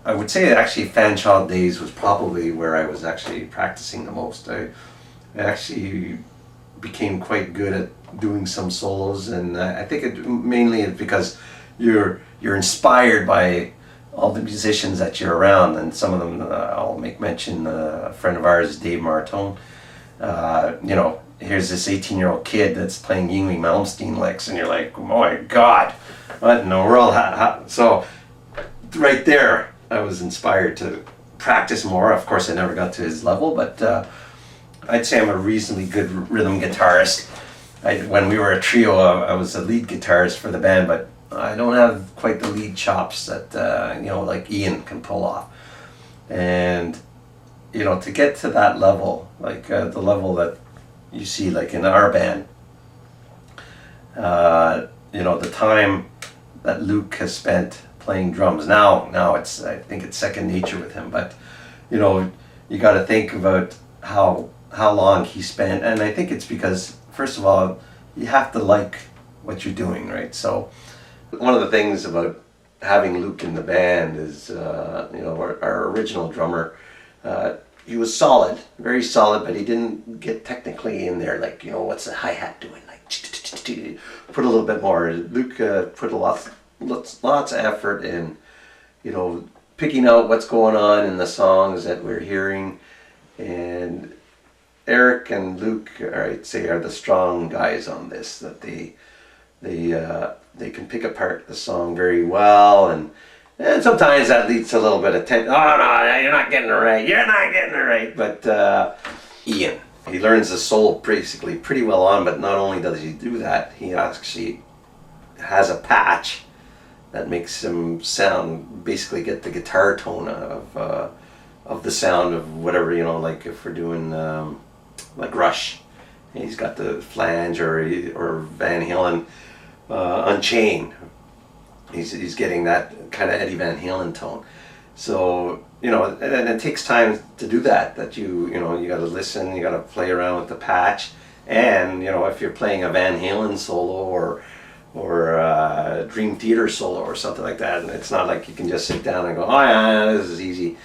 I would say actually Fanchild days was probably where I was actually practicing the most. I actually became quite good at doing some solos, and I think it mainly is because you're inspired by all the musicians that you're around, and some of them I'll make mention. A friend of ours, Dave Martone. You know, here's this 18-year-old kid that's playing Yngwie Malmsteen licks, and you're like, oh my God, what in the world? So right there, I was inspired to practice more. Of course, I never got to his level, but I'd say I'm a reasonably good rhythm guitarist. When we were a trio, I was the lead guitarist for the band, but I don't have quite the lead chops that you know, like Ian can pull off. And you know, to get to that level, like the level that you see, like in our band, you know, the time that Luke has spent playing drums. Now it's, I think it's second nature with him, but you know, you got to think about how long he spent, and I think it's because, first of all, you have to like what you're doing, right? So one of the things about having Luke in the band is, you know, our original drummer, he was solid, very solid, but he didn't get technically in there, like, you know, what's the hi-hat doing, like, put a little bit more. Luke put lots of effort in, you know, picking out what's going on in the songs that we're hearing. And Eric and Luke, I'd say, are the strong guys on this, that they can pick apart the song very well, and sometimes that leads to a little bit of tension. Oh no, you're not getting it right, you're not getting it right. But Ian, he learns the solo basically pretty well on, but not only does he do that, he actually has a patch that makes him sound, basically get the guitar tone of the sound of whatever, you know, like if we're doing like Rush, he's got the flange, or Van Halen Unchained, he's getting that kind of Eddie Van Halen tone. So, you know, and it takes time to do that you know, you got to listen, you got to play around with the patch. And you know, if you're playing a Van Halen solo or a Dream Theater solo or something like that, and it's not like you can just sit down and go, oh yeah, this is easy.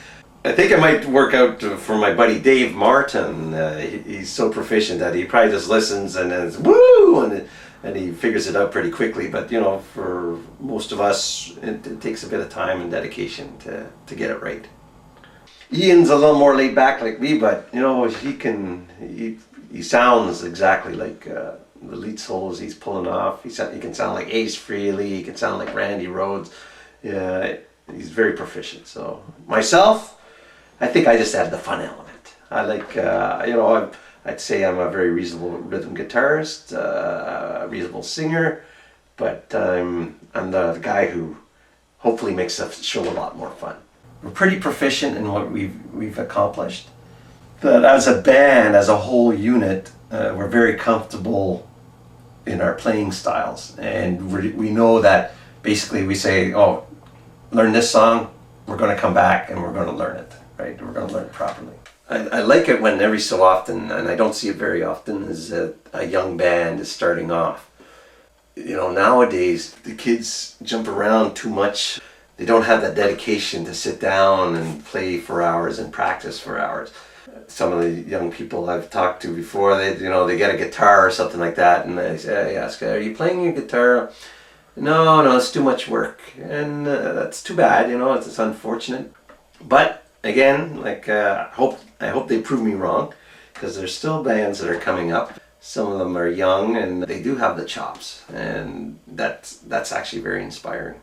I think it might work out for my buddy Dave Martin. He's so proficient that he probably just listens and then it's woo, and he figures it out pretty quickly. But you know, for most of us, it takes a bit of time and dedication to get it right. Ian's a little more laid back like me, but you know, he sounds exactly like the lead solos he's pulling off. He can sound like Ace Frehley, he can sound like Randy Rhoads. Yeah, he's very proficient. So myself, I think I just add the fun element. I like, you know, I'd say I'm a very reasonable rhythm guitarist, a reasonable singer, but I'm the guy who hopefully makes the show a lot more fun. We're pretty proficient in what we've accomplished. But as a band, as a whole unit, we're very comfortable in our playing styles, and we know that basically we say, oh, learn this song, we're going to come back and we're going to learn it, right? We're going to learn it properly. I like it when every so often, and I don't see it very often, is that a young band is starting off. You know, nowadays the kids jump around too much. They don't have that dedication to sit down and play for hours and practice for hours. Some of the young people I've talked to before, they get a guitar or something like that, and I ask, are you playing your guitar? No, it's too much work, and that's too bad. You know, it's unfortunate. But again, like I hope they prove me wrong, because there's still bands that are coming up. Some of them are young and they do have the chops, and that's actually very inspiring.